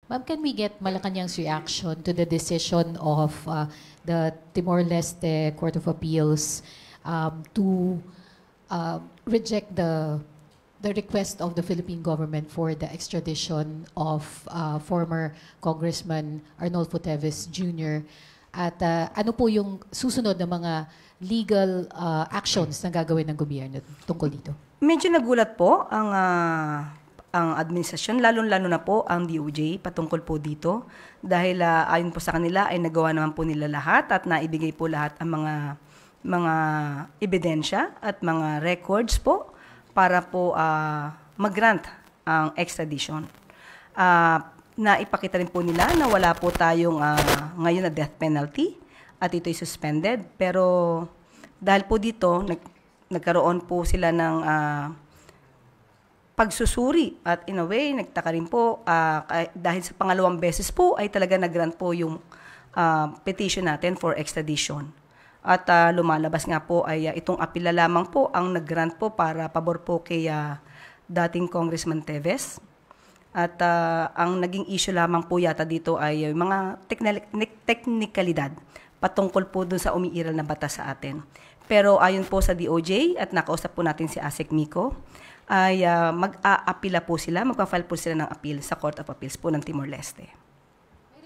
Ma'am, can we get Malacanang's reaction to the decision of the Timor-Leste Court of Appeals to reject the request of the Philippine government for the extradition of former Congressman Arnolfo Teves Jr. At ano po yung susunod na mga legal actions na gagawin ng gobyerno tungkol dito? Medyo nagulat po ang administrasyon, lalo-lalo na po ang DOJ patungkol po dito. Dahil ayon po sa kanila ay nagawa naman po nila lahat at naibigay po lahat ang mga ebidensya at mga records po para po mag-grant ang extradition. Naipakita rin po nila na wala po tayong ngayon na death penalty at ito'y suspended. Pero dahil po dito, nagkaroon po sila ng pagsusuri at in a way, nagtaka rin po dahil sa pangalawang beses po ay talaga nag-grant po yung petition natin for extradition. At lumalabas nga po ay itong apila lamang po ang nag-grant po para pabor po kay dating Congressman Teves. At ang naging issue lamang po yata dito ay mga teknikalidad patungkol po dun sa umiiral na batas sa atin. Pero ayon po sa DOJ at nakausap po natin si ASEC Mico, ay mag-aapila po sila, magpa-file po sila ng appeal sa Court of Appeals po ng Timor-Leste.